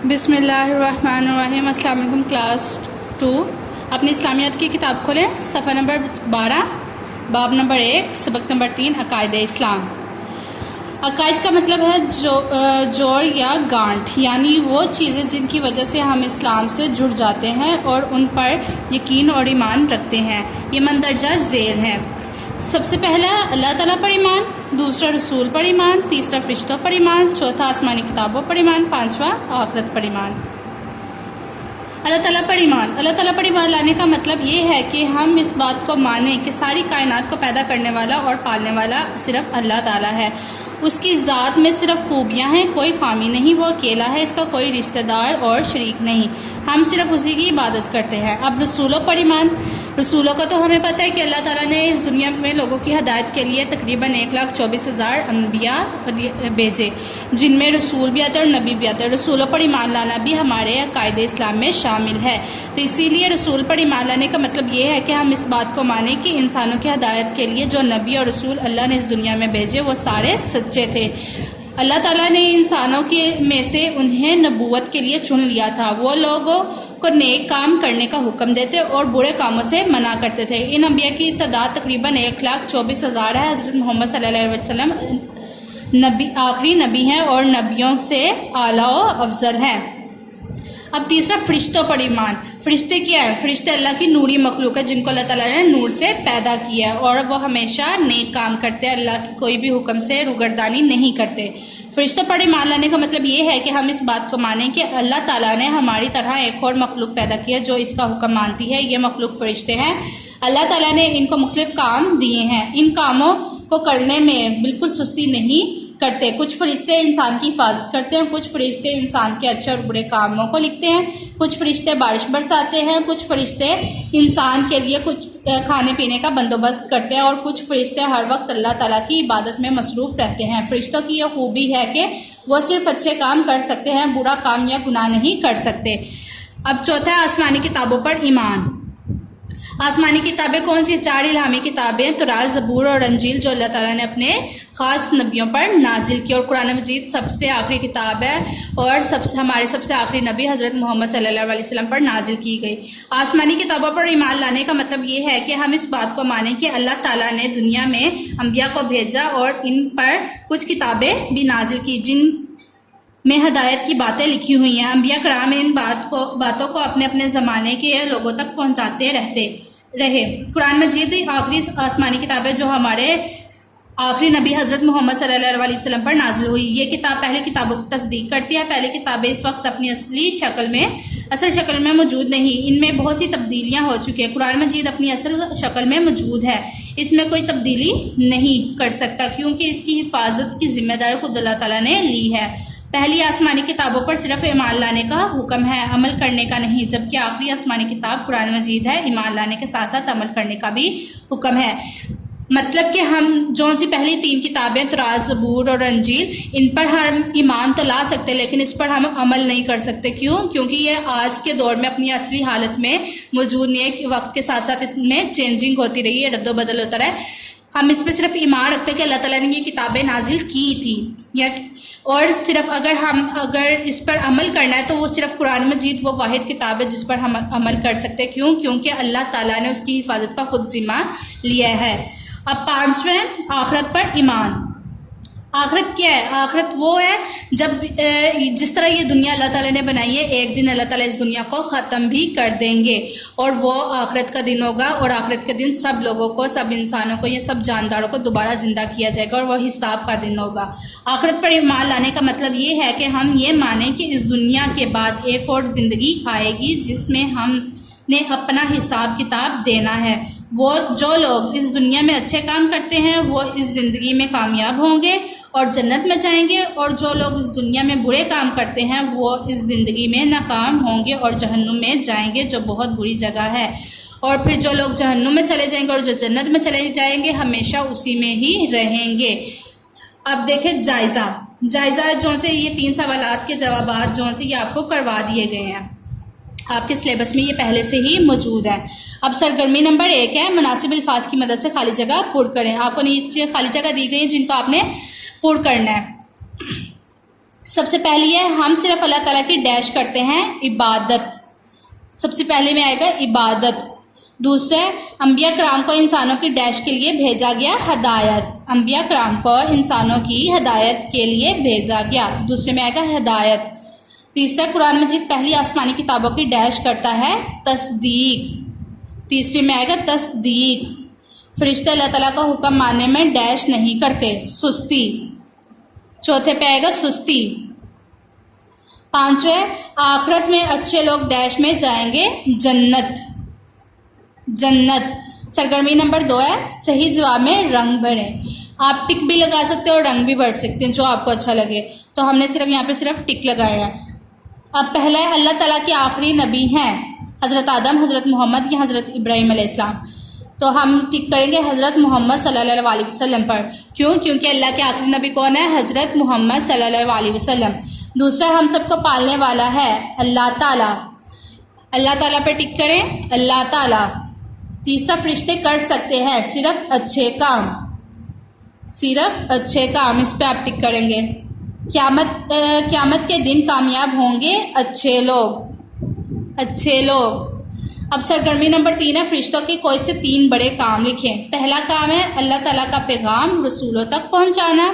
بسم اللہ الرحمن الرحیم۔ السلام علیکم کلاس 2۔ اپنی اسلامیات کی کتاب کھولیں، صفحہ نمبر 12، باب نمبر 1، سبق نمبر 3، عقائد اسلام۔ عقائد کا مطلب ہے جوڑ یا گانٹھ، یعنی وہ چیزیں جن کی وجہ سے ہم اسلام سے جڑ جاتے ہیں اور ان پر یقین اور ایمان رکھتے ہیں۔ یہ مندرجہ ذیل ہے۔ سب سے پہلا اللہ تعالیٰ پر ایمان، دوسرا رسول پر ایمان، تیسرا فرشتوں پر ایمان، چوتھا آسمانی کتابوں پر ایمان، پانچواں آخرت پر ایمان۔ اللہ تعالیٰ پر ایمان۔ اللہ تعالیٰ پر ایمان لانے کا مطلب یہ ہے کہ ہم اس بات کو مانیں کہ ساری کائنات کو پیدا کرنے والا اور پالنے والا صرف اللہ تعالیٰ ہے۔ اس کی ذات میں صرف خوبیاں ہیں، کوئی خامی نہیں، وہ اکیلا ہے، اس کا کوئی رشتہ دار اور شریک نہیں، ہم صرف اسی کی عبادت کرتے ہیں۔ اب رسولوں پر ایمان۔ رسولوں کا تو ہمیں پتہ ہے کہ اللہ تعالیٰ نے اس دنیا میں لوگوں کی ہدایت کے لیے تقریباً 1,24,000 انبیاء بھیجے، جن میں رسول بھی آتے اور نبی بھی آتے ہیں۔ رسولوں پر ایمان لانا بھی ہمارے عقائد اسلام میں شامل ہے۔ تو اسی لیے رسول پر ایمان لانے کا مطلب یہ ہے کہ ہم اس بات کو مانیں کہ انسانوں کی ہدایت کے لیے جو نبی اور رسول اللہ نے اس دنیا میں بھیجے وہ سارے سچے تھے۔ اللہ تعالیٰ نے انسانوں میں سے انہیں نبوت کے لیے چن لیا تھا۔ وہ لوگوں کو نیک کام کرنے کا حکم دیتے اور برے کاموں سے منع کرتے تھے۔ ان انبیاء کی تعداد تقریباً 1,24,000 ہے۔ حضرت محمد صلی اللہ علیہ وسلم آخری نبی ہیں اور نبیوں سے اعلیٰ و افضل ہیں۔ اب تیسرا فرشتوں پر ایمان۔ فرشتے کیا ہے؟ فرشتے اللہ کی نوری مخلوق ہے جن کو اللہ تعالیٰ نے نور سے پیدا کیا ہے اور وہ ہمیشہ نیک کام کرتے ہیں، اللہ کی کوئی بھی حکم سے روگردانی نہیں کرتے۔ فرشتوں پر ایمان لانے کا مطلب یہ ہے کہ ہم اس بات کو مانیں کہ اللہ تعالیٰ نے ہماری طرح ایک اور مخلوق پیدا کی ہے جو اس کا حکم مانتی ہے۔ یہ مخلوق فرشتے ہیں۔ اللہ تعالیٰ نے ان کو مختلف کام دیے ہیں، ان کاموں کو کرنے میں بالکل سستی نہیں کرتے۔ کچھ فرشتے انسان کی حفاظت کرتے ہیں، کچھ فرشتے انسان کے اچھے اور برے کاموں کو لکھتے ہیں، کچھ فرشتے بارش برساتے ہیں، کچھ فرشتے انسان کے لیے کچھ کھانے پینے کا بندوبست کرتے ہیں اور کچھ فرشتے ہر وقت اللہ تعالیٰ کی عبادت میں مصروف رہتے ہیں۔ فرشتوں کی یہ خوبی ہے کہ وہ صرف اچھے کام کر سکتے ہیں، برا کام یا گناہ نہیں کر سکتے۔ اب چوتھا ہے آسمانی کتابوں پر ایمان۔ آسمانی کتابیں کون سی؟ 4 الہامی کتابیں، تورات، زبور اور انجیل، جو اللہ تعالیٰ نے اپنے خاص نبیوں پر نازل کی، اور قرآن مجید سب سے آخری کتاب ہے اور ہمارے سب سے آخری نبی حضرت محمد صلی اللہ علیہ وسلم پر نازل کی گئی۔ آسمانی کتابوں پر ایمان لانے کا مطلب یہ ہے کہ ہم اس بات کو مانیں کہ اللہ تعالیٰ نے دنیا میں انبیاء کو بھیجا اور ان پر کچھ کتابیں بھی نازل کی جن میں ہدایت کی باتیں لکھی ہوئی ہیں۔ انبیاء کرام ان باتوں کو اپنے اپنے زمانے کے لوگوں تک پہنچاتے رہے۔ قرآن مجید آخری آسمانی کتاب ہے جو ہمارے آخری نبی حضرت محمد صلی اللہ علیہ وسلم پر نازل ہوئی۔ یہ کتاب پہلی کتابوں کی تصدیق کرتی ہے۔ پہلی کتابیں اس وقت اپنی اصل شکل میں موجود نہیں، ان میں بہت سی تبدیلیاں ہو چکی ہیں۔ قرآن مجید اپنی اصل شکل میں موجود ہے، اس میں کوئی تبدیلی نہیں کر سکتا کیونکہ اس کی حفاظت کی ذمہ داری خود اللہ تعالیٰ نے لی ہے۔ پہلی آسمانی کتابوں پر صرف ایمان لانے کا حکم ہے، عمل کرنے کا نہیں، جبکہ آخری آسمانی کتاب قرآن مجید ہے، ایمان لانے کے ساتھ ساتھ عمل کرنے کا بھی حکم ہے۔ مطلب کہ ہم جون سی پہلی 3 کتابیں، تورات، زبور اور انجیل، ان پر ہم ایمان تو لا سکتے لیکن اس پر ہم عمل نہیں کر سکتے۔ کیوں؟ کیونکہ یہ آج کے دور میں اپنی اصلی حالت میں موجود نہیں ہے، کہ وقت کے ساتھ ساتھ اس میں چینجنگ ہوتی رہی ہے، رد و بدل ہوتا رہا ہے۔ ہم اس پہ صرف ایمان رکھتے ہیں کہ اللہ تعالیٰ نے یہ کتابیں نازل کی تھی، اور صرف اگر اس پر عمل کرنا ہے تو وہ صرف قرآن مجید وہ واحد کتاب ہے جس پر ہم عمل کر سکتے ہیں۔ کیوں؟ کیونکہ اللہ تعالیٰ نے اس کی حفاظت کا خود ذمہ لیا ہے۔ اب 5ویں، آخرت پر ایمان۔ آخرت کیا ہے؟ آخرت وہ ہے جس طرح یہ دنیا اللہ تعالیٰ نے بنائی ہے، ایک دن اللہ تعالیٰ اس دنیا کو ختم بھی کر دیں گے اور وہ آخرت کا دن ہوگا، اور آخرت کے دن سب لوگوں کو، سب انسانوں کو، یہ سب جانداروں کو دوبارہ زندہ کیا جائے گا اور وہ حساب کا دن ہوگا۔ آخرت پر ایمان لانے کا مطلب یہ ہے کہ ہم یہ مانیں کہ اس دنیا کے بعد ایک اور زندگی آئے گی جس میں ہم نے اپنا حساب کتاب دینا ہے۔ وہ جو لوگ اس دنیا میں اچھے کام کرتے ہیں وہ اس زندگی میں کامیاب ہوں گے اور جنت میں جائیں گے، اور جو لوگ اس دنیا میں برے کام کرتے ہیں وہ اس زندگی میں ناکام ہوں گے اور جہنم میں جائیں گے، جو بہت بری جگہ ہے۔ اور پھر جو لوگ جہنم میں چلے جائیں گے اور جو جنت میں چلے جائیں گے ہمیشہ اسی میں ہی رہیں گے۔ اب دیکھیں جائزہ جو سے یہ 3 سوالات کے جوابات جو سے یہ آپ کو کروا دیے گئے ہیں، آپ کے سلیبس میں یہ پہلے سے ہی موجود ہے۔ اب سرگرمی نمبر 1 ہے مناسب الفاظ کی مدد سے خالی جگہ پر کریں۔ آپ کو نیچے خالی جگہ دی گئی ہے جن کو آپ نے پر کرنا ہے۔ سب سے پہلی ہے ہم صرف اللہ تعالیٰ کی ڈیش کرتے ہیں عبادت. سب سے پہلے میں آئے گا عبادت. دوسرے انبیاء کرام کو انسانوں کی ڈیش کے لیے بھیجا گیا ہدایت. انبیاء کرام کو انسانوں کی ہدایت کے لیے بھیجا گیا. دوسرے میں آئے گا ہدایت. تیسرا قرآن مجید پہلی آسمانی کتابوں کی ڈیش کرتا ہے تصدیق. تیسری میں آئے گا تصدیق. فرشتے اللہ تعالیٰ کا حکم ماننے میں ڈیش نہیں کرتے، سستی. چوتھے پہ آئے گا سستی. پانچویں آخرت میں اچھے لوگ ڈیش میں جائیں گے جنت. جنت. سرگرمی نمبر 2 ہے صحیح جواب میں رنگ بھریں. آپ ٹک بھی لگا سکتے ہیں اور رنگ بھی بھر سکتے ہیں جو آپ کو اچھا لگے. تو ہم نے صرف یہاں پہ صرف ٹک لگایا ہے. اب پہلا ہے اللہ تعالیٰ کے آخری نبی ہیں حضرت آدم، حضرت محمد یا حضرت ابراہیم علیہ السلام. تو ہم ٹک کریں گے حضرت محمد صلی اللہ علیہ وسلم پر. کیوں؟ کیونکہ اللہ کے آخری نبی کون ہے؟ حضرت محمد صلی اللہ علیہ وسلم. دوسرا ہم سب کو پالنے والا ہے اللہ تعالیٰ. اللہ تعالیٰ پہ ٹک کریں اللہ تعالیٰ. تیسرا فرشتے کر سکتے ہیں صرف اچھے کام. صرف اچھے کام، اس پہ آپ ٹک کریں گے. قیامت کے دن کامیاب ہوں گے اچھے لوگ. اچھے لوگ. اب سرگرمی نمبر 3 ہے فرشتوں کے کوئی سے 3 بڑے کام لکھیں. پہلا کام ہے اللہ تعالیٰ کا پیغام رسولوں تک پہنچانا.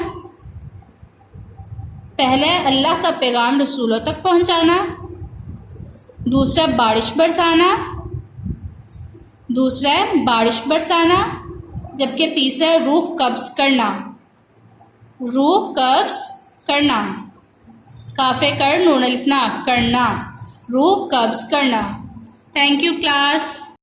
پہلا ہے اللہ کا پیغام رسولوں تک پہنچانا. دوسرا بارش برسانا. دوسرا ہے بارش برسانا. جبکہ تیسرا ہے روح قبض کرنا. روح قبض کرنا. کافے کر نون الف نا کرنا. روح قبض کرنا. Thank you class.